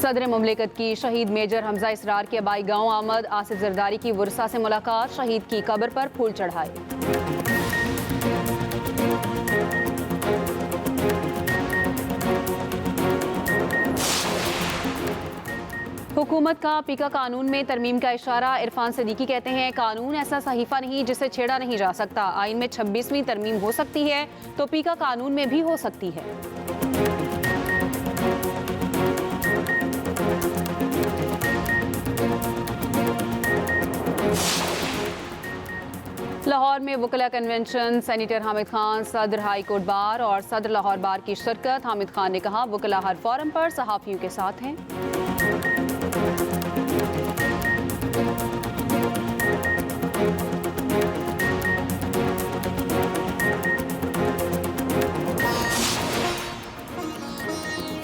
सदर मुमलिकत की शहीद मेजर हमजा इसरार के अबाई गांव आमद। आसिफ जरदारी की वर्सा से मुलाकात, शहीद की कब्र पर फूल चढ़ाए। हुकूमत का पीका कानून में तरमीम का इशारा, इरफान सिद्दीकी कहते हैं कानून ऐसा सहीफा नहीं जिसे छेड़ा नहीं जा सकता। आइन में 26वीं तरमीम हो सकती है तो पीका कानून में भी हो सकती है। लाहौर में वकला कन्वेंशन, सेनेटर हामिद खान, सदर हाई कोर्ट बार और सदर लाहौर बार की शिरकत। हामिद खान ने कहा वकला हर फोरम पर सहाफ़ियों के साथ हैं।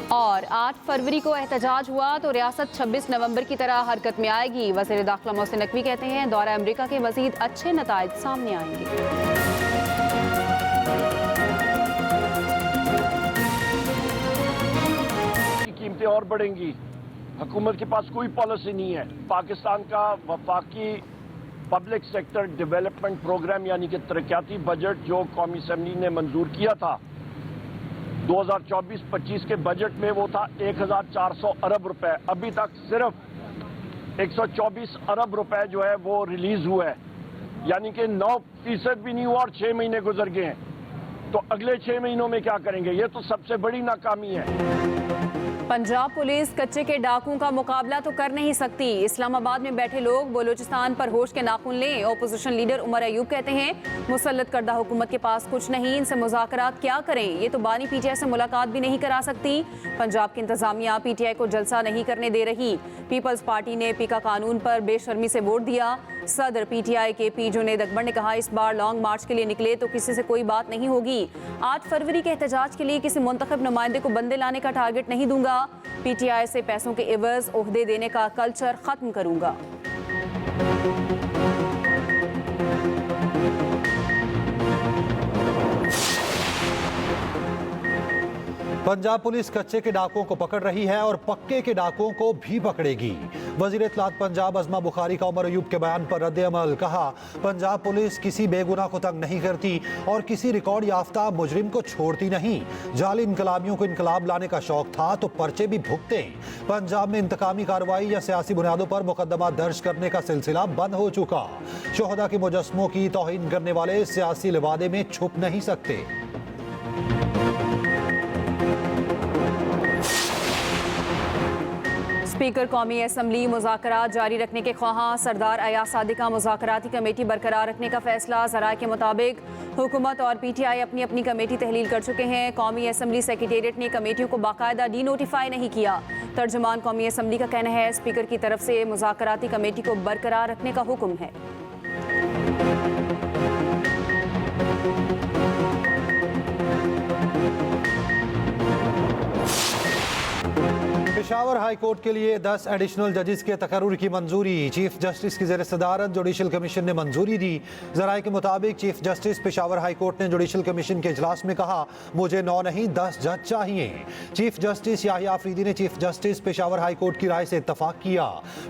और 8 फरवरी को एहतजाज हुआ तो रियासत 26 नवंबर की तरह हरकत में आएगी। वज़ीर दाखिला मोहसिन नकवी कहते हैं दौरा अमेरिका के मज़ीद अच्छे नताइज सामने आएंगे। कीमतें और बढ़ेंगी। हुकूमत के पास कोई पॉलिसी नहीं है। पाकिस्तान का वफाकी पब्लिक सेक्टर डेवलपमेंट प्रोग्राम यानी कि तरक्याती बजट जो कौमी असम्बली ने मंजूर किया था 2024-25 के बजट में, वो था 1400 अरब रुपए। अभी तक सिर्फ 124 अरब रुपए जो है वो रिलीज हुआ है, यानी कि 9% भी नहीं हुआ और 6 महीने गुजर गए हैं। तो अगले 6 महीनों में क्या करेंगे? ये तो सबसे बड़ी नाकामी है। पंजाब पुलिस कच्चे के डाकुओं का मुकाबला तो कर नहीं सकती। इस्लामाबाद में बैठे लोग बलूचिस्तान पर होश के नाखून लें। ओपोजिशन लीडर उमर अयूब कहते हैं मुसल्लत करदा हुकूमत के पास कुछ नहीं, इनसे मुज़ाकरात क्या करें? ये तो बानी पीटीआई से मुलाकात भी नहीं करा सकती। पंजाब की इंतजामिया पीटीआई को जलसा नहीं करने दे रही। पीपल्स पार्टी ने पीका कानून पर बेशर्मी से वोट दिया। सदर पीटीआई के पी जुनेद अकबर ने कहा इस बार लॉन्ग मार्च के लिए निकले तो किसी से कोई बात नहीं होगी। 8 फरवरी के एहतजाज के लिए किसी मुंतखब नुमाइंदे को बंदे लाने का टारगेट नहीं दूंगा। पीटीआई से पैसों के एवज ओहदे देने का कल्चर खत्म करूंगा। पंजाब पुलिस कच्चे के डाकुओं को पकड़ रही है और पक्के के डाकुओं को भी पकड़ेगी। वजीर इत्तलात पंजाब अज़मा बुखारी का उमर अयूब के बयान पर रद्द अमल, कहा पंजाब पुलिस किसी बेगुनाह को तंग नहीं करती और किसी रिकॉर्ड याफ्ता मुजरिम को छोड़ती नहीं। जाली इनकलाबियों को इनकलाब लाने का शौक था तो पर्चे भी भुगते। पंजाब में इंतकामी कार्रवाई या सियासी बुनियादों पर मुकदमा दर्ज करने का सिलसिला बंद हो चुका। शोहदा के मुजस्मों की तौहीन करने वाले सियासी लिबादे में छुप नहीं सकते। स्पीकर कौमी असम्बली मुज़ाकरात जारी रखने के ख्वाहां, सरदार अयाज सादिक का मुज़ाकराती कमेटी बरकरार रखने का फैसला। ज़राए के मुताबिक हुकूमत और पीटीआई अपनी अपनी कमेटी तहलील कर चुके हैं। कौमी असम्बली सेक्रेटेरिएट ने कमेटियों को बाकायदा डी नोटिफाई नहीं किया। तर्जुमान कौमी असम्बली का कहना है स्पीकर की तरफ से मुज़ाकराती कमेटी को बरकरार रखने का हुक्म है। पेशावर हाई कोर्ट के लिए 10 एडिशनल जजेस के तकर्रुर की मंजूरी। चीफ जस्टिस की ज़ेर सदारत जुडिशल कमीशन ने मंजूरी दी। ज़राए के मुताबिक chief justice Peshawar high court ने जुडिशल कमीशन के इजलास में कहा मुझे 9 नहीं 10 जज चाहिए। चीफ जस्टिस याहिया अफरीदी ने chief justice Peshawar high court की राय से इत्तफाक किया।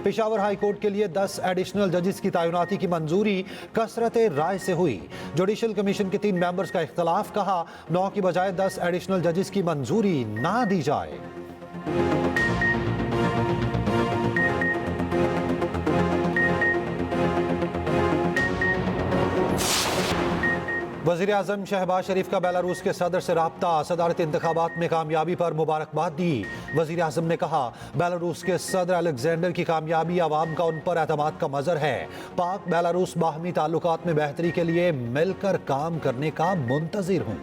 पेशावर हाई कोर्ट के लिए 10 एडिशनल जजेस की तैनाती की मंजूरी कसरत राय से हुई। जुडिशल कमीशन के 3 मेंबर्स का इख्तलाफ, कहा 9 की बजाय 10 एडिशनल जजेस की मंजूरी ना दी जाए। वज़ीर आज़म शहबाज शरीफ का बेलारूस के सदर से राब्ता, सदारती इंतखाबात में कामयाबी पर मुबारकबाद दी। वज़ीर आज़म ने कहा बेलारूस के सदर अलेक्जेंडर की कामयाबी आवाम का उन पर एतमाद का मज़र है। पाक बेलारूस बाहमी ताल्लुकात में बेहतरी के लिए मिलकर काम करने का मुंतज़िर हूँ।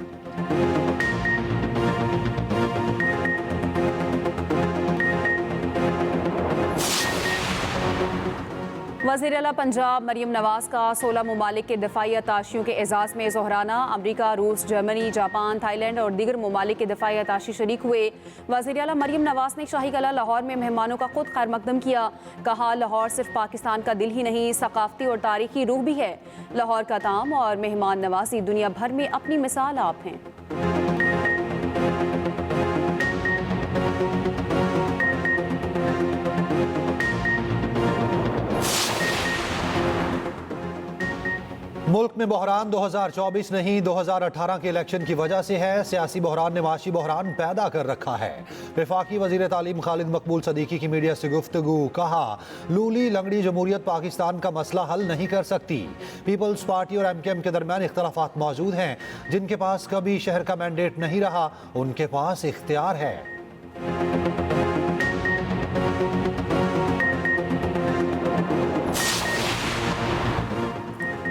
वज़ीर आला पंजाब मरियम नवाज का 16 ममालिक के दफ़ाई अताशियों के एजाज़ में ज़ोहराना। अमरीका, रूस, जर्मनी, जापान, थाईलैंड और दीगर ममालिक के दफ़ाई अताशी शरीक हुए। वज़ीर आला मरियम नवाज ने शाही कला लाहौर में मेहमानों का खुद खैर मकदम किया। कहा लाहौर सिर्फ पाकिस्तान का दिल ही नहीं सकाफ़ती और तारीखी रूह भी है। लाहौर का ताम और मेहमान नवाजी दुनिया भर में अपनी मिसाल आप हैं। मुल्क में बहरान 2024 नहीं 2018 के इलेक्शन की वजह से है। सियासी बहरान ने माशी बहरान पैदा कर रखा है। वफाकी वजीर तालीम खालिद मकबूल सदीकी की मीडिया से गुफ्तगू, कहा लूली लंगड़ी जमहूरियत पाकिस्तान का मसला हल नहीं कर सकती। पीपल्स पार्टी और MKM के दरमियान इख्तलाफात मौजूद हैं। जिनके पास कभी शहर का मैंडेट नहीं रहा उनके पास इख्तियार है।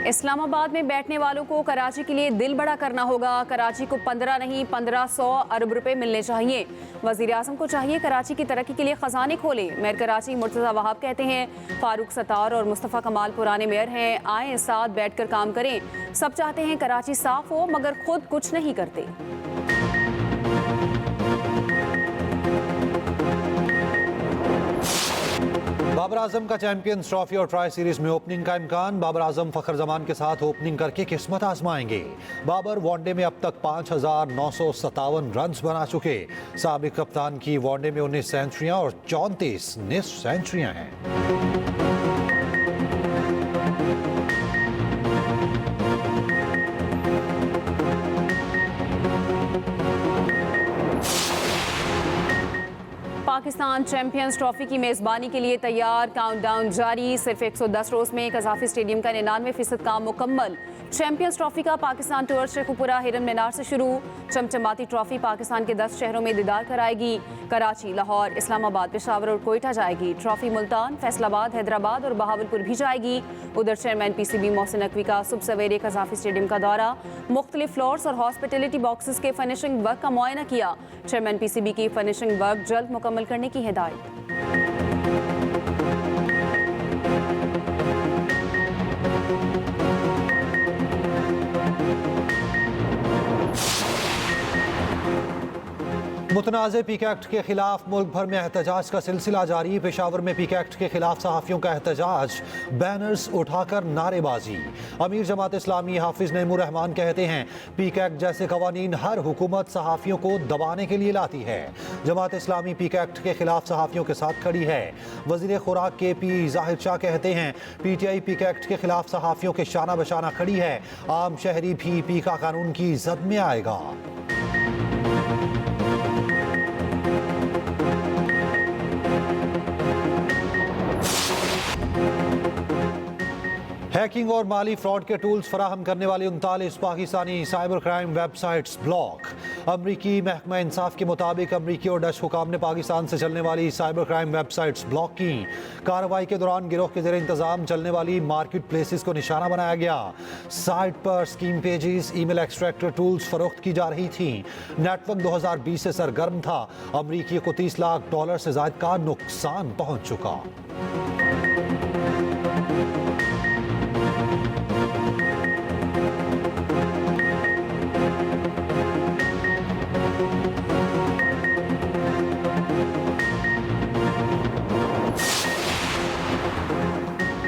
इस्लामाबाद में बैठने वालों को कराची के लिए दिल बड़ा करना होगा। कराची को 15 नहीं 1500 अरब रुपए मिलने चाहिए। वजीर आजम को चाहिए कराची की तरक्की के लिए खजाने खोले। मेयर कराची मुर्तजा वहाब कहते हैं फारूक सत्तार और मुस्तफ़ा कमाल पुराने मेयर हैं, आए साथ बैठकर काम करें। सब चाहते हैं कराची साफ हो मगर खुद कुछ नहीं करते। बाबर आजम का चैंपियंस ट्रॉफी और ट्राई सीरीज में ओपनिंग का इम्कान। बाबर आजम फखर जमान के साथ ओपनिंग करके किस्मत आजमाएंगे। बाबर वनडे में अब तक 5,957 रन बना चुके। साबिक कप्तान की वनडे में 19 सेंचुरियां और 34 निस्फ सेंचुरियां हैं। पाकिस्तान चैंपियंस ट्रॉफी की मेज़बानी के लिए तैयार, काउंटडाउन जारी। सिर्फ 110 रोज में कज़ाफी स्टेडियम का 99% काम मुकम्मल। चैंपियंस ट्रॉफी का पाकिस्तान टूर शेखुपुरा हिरन मीनार से शुरू। चमचमाती ट्रॉफी पाकिस्तान के 10 शहरों में दीदार कराएगी। कराची, लाहौर, इस्लामाबाद, पेशावर और कोयटा जाएगी। ट्रॉफी मुल्तान, फैसलाबाद, हैदराबाद और बहावलपुर भी जाएगी। उधर चेयरमैन PCB मोहसिन नकवी का सुबह सवेरे कज़ाफी स्टेडियम का दौरा, मुख्तलिफ फ्लोर्स और हॉस्पिटलिटी बॉक्सेस के फिनिशिंग वर्क का मुआयना किया। चेयरमैन PCB की फिनिशिंग वर्क जल्द मुकम्मल करने की हिदायत। मुतनाज़ पीक एक्ट के खिलाफ मुल्क भर में एहतजाज का सिलसिला जारी। पेशावर में पीक एक्ट के खिलाफ सहाफ़ियों का एहतजाज, बैनर्स उठाकर नारेबाजी। अमीर जमात इस्लामी हाफिज नईमुर रहमान कहते हैं पीक एक्ट जैसे कवानीन हर हुकूमत सहाफ़ियों को दबाने के लिए लाती है। जमात इस्लामी पीक एक्ट के खिलाफ सहाफ़ियों के साथ खड़ी है। वज़ीर खुराक KP ज़ाहिर शाह कहते हैं PTI पीक एक्ट के खिलाफ सहाफ़ियों के शाना बशाना खड़ी है। आम शहरी भी पीका कानून की जद में आएगा। हैकिंग और माली फ्रॉड के टूल्स फराहम करने वाली 39 Pakistani cyber crime websites block. अमरीकी महकमा इंसाफ के मुताबिक अमरीकी और डच हुकाम ने पाकिस्तान से चलने वाली साइबर क्राइम वेबसाइट्स ब्लॉक की। कार्रवाई के दौरान गिरोह के ज़ेर इंतजाम चलने वाली मार्केट प्लेसेस को निशाना बनाया गया। साइट पर scheme pages, email extractor tools फरोख्त की जा रही थी। नेटवर्क 2020 से सरगर्म था। अमरीकी को $30 लाख से ज़ायद का नुकसान पहुंच चुका।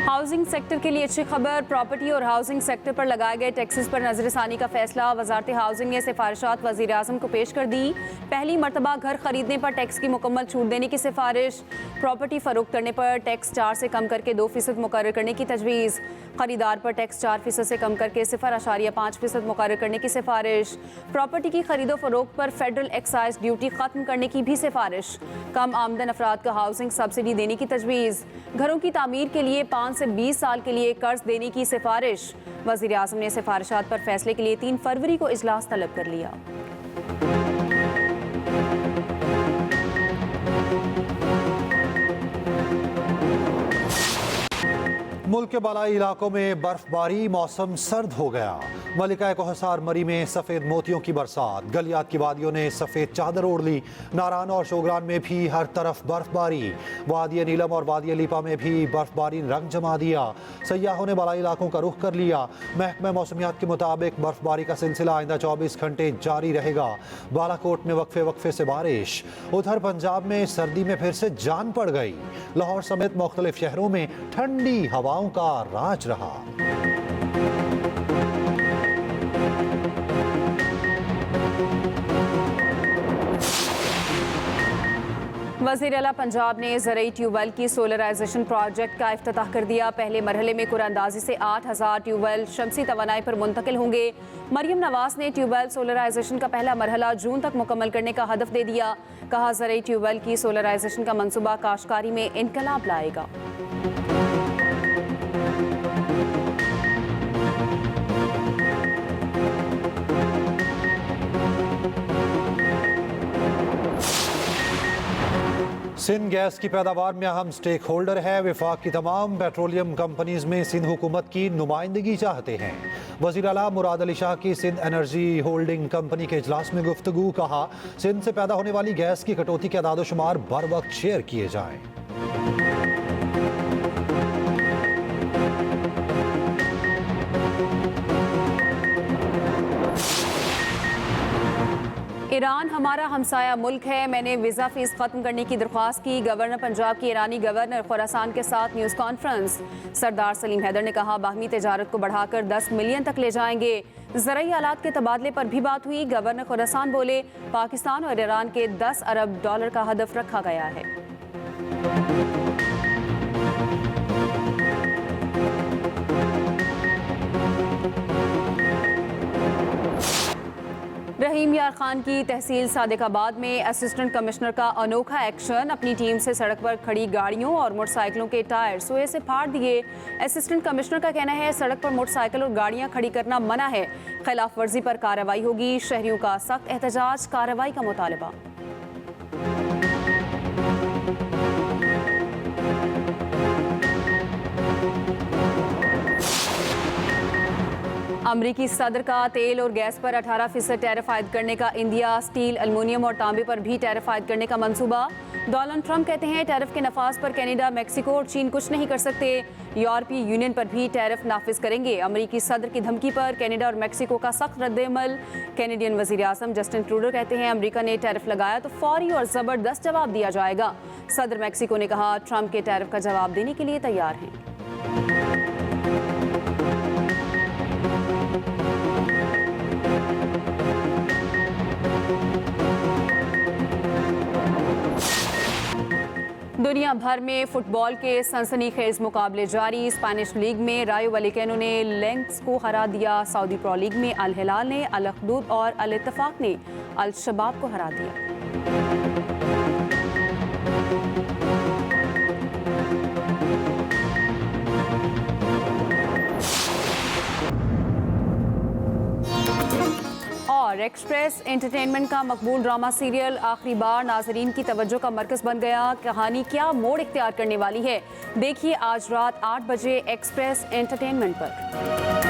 हाउसिंग सेक्टर के लिए अच्छी खबर। प्रॉपर्टी और हाउसिंग सेक्टर पर लगाए गए टैक्सेस पर नजरसानी का फैसला। वजारत हाउसिंग ने सिफारिशात वज़ीर आज़म को पेश कर दी। पहली मरतबा घर खरीदने पर टैक्स की मुकम्मल छूट देने की सिफारिश। प्रॉपर्टी फरोख्त करने पर टैक्स 4 से कम करके 2% मुकर्रर करने की तजवीज़। खरीदार पर टैक्स 4% से कम करके 0.5% मुकर्रर करने की सिफारिश। प्रॉपर्टी की खरीदो फरोख्त पर फेडरल एक्साइज ड्यूटी खत्म करने की भी सिफारिश। कम आमदन अफराद को हाउसिंग सब्सिडी देने की तजवीज़। घरों की तामीर के लिए 5 से 20 साल के लिए कर्ज देने की सिफारिश। वज़ीर आज़म ने सिफारिशात पर फैसले के लिए 3 फरवरी को इजलास तलब कर लिया। मुल्क के बालाई इलाकों में बर्फबारी, मौसम सर्द हो गया। मलिका कोहसार मरी में सफ़ेद मोतियों की बरसात। गलियात की वादियों ने सफ़ेद चादर ओढ़ ली। नारान और शोगरान में भी हर तरफ बर्फबारी। वादिया नीलम और वादिया लीपा में भी बर्फबारी ने रंग जमा दिया। सयाहों ने बालाई इलाकों का रुख कर लिया। महकमा मौसमियात के मुताबिक बर्फबारी का सिलसिला आइंदा 24 घंटे जारी रहेगा। बालाकोट में वक्फे वक्फे से बारिश। उधर पंजाब में सर्दी में फिर से जान पड़ गई। लाहौर समेत मुख्तलिफ शहरों में ठंडी हवाओं का राज रहा। वज़ीर आला पंजाब ने ज़रई ट्यूबवेल की सोलराइजेशन प्रोजेक्ट का इफ्तिताह कर दिया। पहले मरहले में कुरानंदाजी से 8000 ट्यूबवेल शमसी तवानाई पर मुंतकिल होंगे। मरियम नवाज ने ट्यूबवेल सोलराइजेशन का पहला मरहला जून तक मुकम्मल करने का हदफ दे दिया। कहा, ज़रई ट्यूबवेल की सोलराइजेशन का मंसूबा काश्तकारी में इनकलाब लाएगा। सिंध गैस की पैदावार में अहम स्टेक होल्डर है। वफाक की तमाम पेट्रोलियम कंपनीज में सिंध हुकूमत की नुमाइंदगी चाहते हैं। वज़ीर आला मुराद अली शाह की सिंध एनर्जी होल्डिंग कंपनी के इजलास में गुफ्तगू। कहा, सिंध से पैदा होने वाली गैस की कटौती के अदाद-ओ-शुमार बर वक्त शेयर किए जाएं। ईरान हमारा हमसाया मुल्क है। मैंने वीज़ा फीस खत्म करने की दरख्वास्त की। गवर्नर पंजाब की ईरानी गवर्नर खुरासान के साथ न्यूज़ कॉन्फ्रेंस। सरदार सलीम हैदर ने कहा, बाहमी तजारत को बढ़ाकर 10 मिलियन तक ले जाएंगे। ज़रई आलात के तबादले पर भी बात हुई। गवर्नर खुरासान बोले, पाकिस्तान और ईरान के 10 अरब डॉलर का हदफ रखा गया है। रहीम यार खान की तहसील सादिकाबाद में असिस्टेंट कमिश्नर का अनोखा एक्शन। अपनी टीम से सड़क पर खड़ी गाड़ियों और मोटरसाइकिलों के टायर सोए से फाड़ दिए। असिस्टेंट कमिश्नर का कहना है, सड़क पर मोटरसाइकिल और गाड़ियां खड़ी करना मना है। खिलाफ वर्जी पर कार्रवाई होगी। शहरियों का सख्त एहतजाज, कार्रवाई का मुतालबा। अमरीकी सदर का तेल और गैस पर 18% टैरिफ आयद करने का इंडिया, स्टील, एल्युमिनियम और तांबे पर भी टैरिफ आयद करने का मंसूबा। डोनाल्ड ट्रंप कहते हैं, टैरिफ के नफाज पर कनाडा, मैक्सिको और चीन कुछ नहीं कर सकते। यूरोपीय यूनियन पर भी टैरिफ नाफिज करेंगे। अमरीकी सदर की धमकी पर कनाडा और मैक्सिको का सख्त रद्द-ए-अमल। कैनेडियन वज़ीर आज़म जस्टिन ट्रूडो कहते हैं, अमरीका ने टैरिफ लगाया तो फौरी और ज़बरदस्त जवाब दिया जाएगा। सदर मैक्सिको ने कहा, ट्रंप के टैरिफ का जवाब देने के लिए तैयार हैं। दुनिया भर में फुटबॉल के सनसनीखेज मुकाबले जारी। स्पेनिश लीग में रायो वलेकानो ने लेंस को हरा दिया। सऊदी प्रो लीग में अल हिलाल ने अल अखदूद और अल इत्तफाक ने अल शबाब को हरा दिया। और एक्सप्रेस एंटरटेनमेंट का मकबूल ड्रामा सीरियल आखिरी बार नाजरीन की तवज्जो का मरकज बन गया। कहानी क्या मोड़ इख्तियार करने वाली है, देखिए आज रात 8 बजे एक्सप्रेस एंटरटेनमेंट पर।